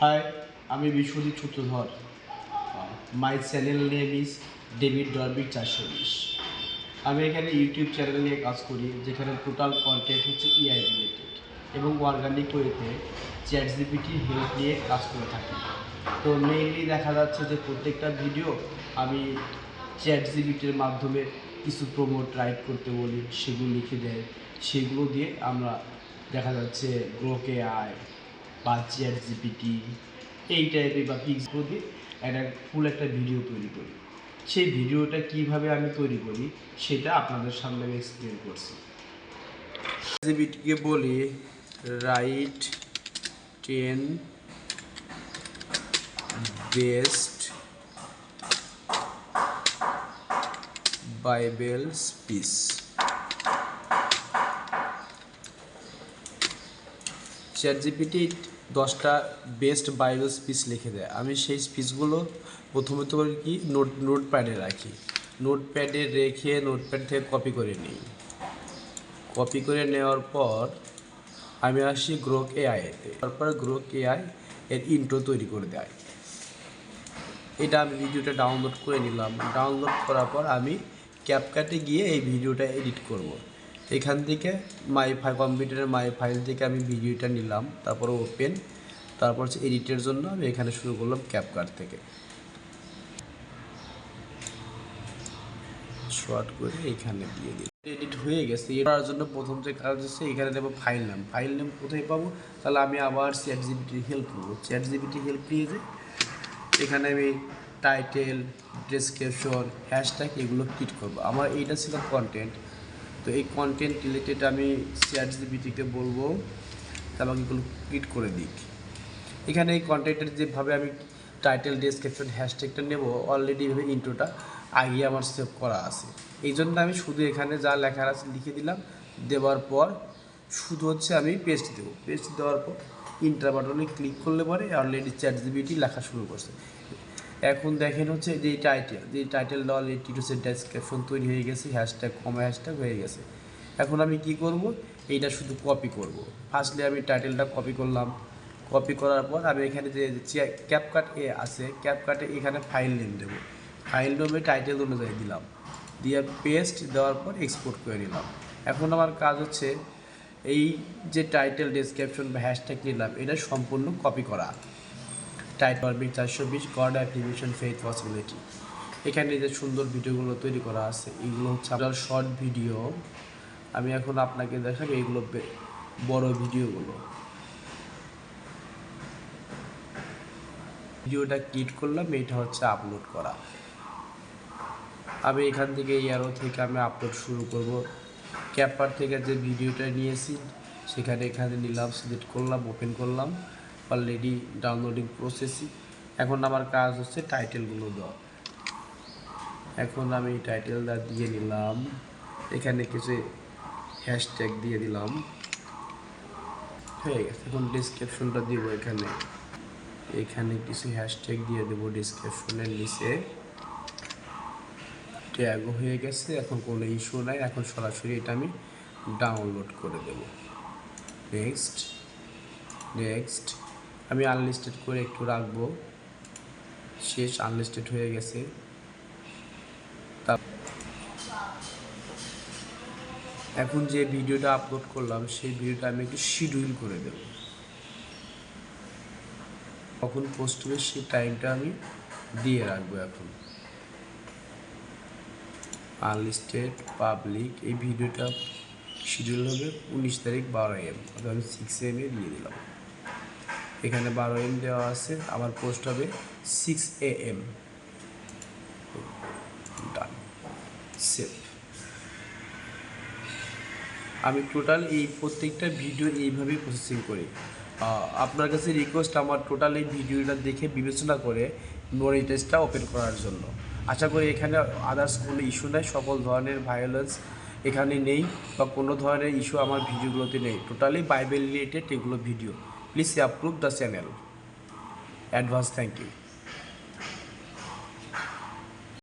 High, আমি Biswajit Sutradhar. My channel name is David Dorbit 420। আমি এখানে ইউটিউব চ্যানেল নিয়ে কাজ করি, যেখানে টোটাল কন্টেন্ট হচ্ছে এআই রিলেটেড এবং অর্গানিক ওয়েতে চ্যাট জিপিটির হেল্প নিয়ে কাজ করে থাকি। তো মেইনলি দেখা যাচ্ছে যে প্রত্যেকটা ভিডিও আমি চ্যাট জিপিটির মাধ্যমে কিছু প্রোমোট রাইট করতে বলি, সেগুলো লিখে দেয়। সেগুলো দিয়ে আমরা দেখা যাচ্ছে গ্রোক এআই বা চ্যাট জিপিটি এই টাইপের বা পিক্সগুলো দিয়ে ফুল একটা ভিডিও তৈরি করি। সেই ভিডিওটা কিভাবে আমি তৈরি করি সেটা আপনাদের সামনে আমি এক্সপ্লেন করছি। জিপিটিকে বলি right 10 best Bible speech. Chat GPT 10টা বেস্ট বাইবেল স্পিচ লিখে দেয়। আমি সেই স্পিচগুলো প্রথমত করি কি নোটপ্যাডে রাখি। নোটপ্যাডে রেখে নোটপ্যাড থেকে কপি করে নিই। কপি করে নেওয়ার পর আমি আসি গ্রোক এআইতে। তারপর গ্রোক এআই এর ইন্ট্রো তৈরি করে দেয়। এটা আমি ভিডিওটা ডাউনলোড করে নিলাম। ডাউনলোড করার পর আমি ক্যাপকাটে গিয়ে এই ভিডিওটা এডিট করব। এখান থেকে কম্পিউটারের মাই ফাইল থেকে আমি ভিডিওটা নিলাম, তারপর ওপেন, তারপর হচ্ছে এডিটের জন্য আমি এখানে শুরু করলাম ক্যাপকাট থেকে। শর্ট করে এখানে দিয়ে দিই। এডিট হয়ে গেছে। এর জন্য প্রথম যে কাজ হচ্ছে এখানে দেবো ফাইল নাম। ফাইল নাম কোথায় পাবো? তাহলে আমি আবার চ্যাট জিপিটির হেল্প নেবো। চ্যাট জিপিটির হেল্প নিয়ে যে এখানে আমি টাইটেল, ডেসক্রিপশন, হ্যাশট্যাগ এগুলো ক্রিয়েট করবো। আমার এইটা ছিল কন্টেন্ট। তো এই কন্টেন্ট রিলেটেড আমি চ্যাট জিপিটিকে বলবো আমাকে এগুলো ক্রিয়েট করে দিক। এখানে এই কন্টেন্টের যেভাবে আমি টাইটেল, ডেসক্রিপশন, হ্যাশট্যাগটা নেব অলরেডি এভাবে ইন্ট্রোটা আগে আমার সেভ করা আছে। এই জন্য আমি শুধু এখানে যা লেখা আছে লিখে দিলাম। দেওয়ার পর শুধু হচ্ছে আমি পেস্ট দেবো। পেস্ট দেওয়ার পর ইন্টার বাটনে ক্লিক করলে পরে অলরেডি চ্যাট জিপিটি লেখা শুরু করছে। এখন দেখেন হচ্ছে যে টাইটেলটা অলরেডি টিটোসের ডেসক্রিপশন তৈরি হয়ে গেছে, হ্যাশট্যাগ হ্যাশট্যাগ হয়ে গেছে। এখন আমি কি করব? এইটা শুধু কপি করব। ফার্স্টলি আমি টাইটেলটা কপি করলাম। কপি করার পর আমি এখানে যে ক্যাপকাট আছে, ক্যাপকাটে এখানে ফাইল নেম দেবো। ফাইল নেমে টাইটেল অনুযায়ী দিলাম, দিয়ে পেস্ট দেওয়ার পর এক্সপোর্ট করে নিলাম। এখন আমার কাজ হচ্ছে এই যে টাইটেল, ডেসক্রিপশন বা হ্যাশট্যাগ নিলাম এটা সম্পূর্ণ কপি করা। Title 420 god affiliation faith possibility. এখানে যে সুন্দর ভিডিওগুলো তৈরি করা আছে এগুলো হচ্ছে আপনার শর্ট ভিডিও। আমি এখন আপনাকে দেখাবো এইগুলো বড় ভিডিওগুলো। ভিডিওটা ক্রিয়েট করলাম, এইটা হচ্ছে আপলোড করা। আমি এখান থেকে এই অ্যারো থেকে আমি আপলোড শুরু করব। ক্যাপার থেকে যে ভিডিওটা নিয়েছি সেখানে এখানে নিলাম, সিলেক্ট করলাম, ওপেন করলাম, অলরেডি ডাউনলোডিং প্রসেসিং। এখন আমার কাজ হচ্ছে টাইটেলগুলো দেওয়া। এখন আমি টাইটেলটা দিয়ে নিলাম, এখানে কিছু হ্যাশট্যাগ দিয়ে দিলাম, হয়ে গেছে। এখন ডিসক্রিপশনটা দিব, এখানে কিছু হ্যাশট্যাগ দিয়ে দেবো ডিসক্রিপশনের নিচে। ট্যাগও হয়ে গেছে, এখন কোনো ইস্যু নাই। এখন সরাসরি এটা আমি ডাউনলোড করে দেব। নেক্সট আমি আনলিস্টেড করে একটু রাখবো। শেষ, আনলিস্টেড হয়ে গেছে। এখন যে ভিডিওটা আপলোড করলাম সেই ভিডিওটা আমি একটু শিডিউল করে দেব। কখন পোস্ট হবে সেই টাইমটা আমি দিয়ে রাখবো। এখন আনলিস্টেড পাবলিক, এই ভিডিওটা শিডিউল হবে 19 তারিখ 12 AM, অর্থাৎ আমি 6 AM দিয়ে দিলাম। এখানে 12 AM দেওয়া আছে, আমার পোস্ট হবে 6 AM। Done, save. আমি টোটাল এই প্রত্যেকটা ভিডিও এইভাবেই প্রসেসিং করি। আপনার কাছে রিকোয়েস্ট আমার টোটাল এই ভিডিওটা দেখে বিবেচনা করে মনিটাইজটা ওপেন করার জন্য। আশা করি এখানে আদার্স কোনো ইস্যু নেই, সকল ধরনের ভায়োলেন্স এখানে নেই বা কোনো ধরনের ইস্যু আমার ভিডিওগুলোতে নেই। টোটালি বাইবেল রিলেটেড এগুলো video. Please approve the channel. Advance thank you.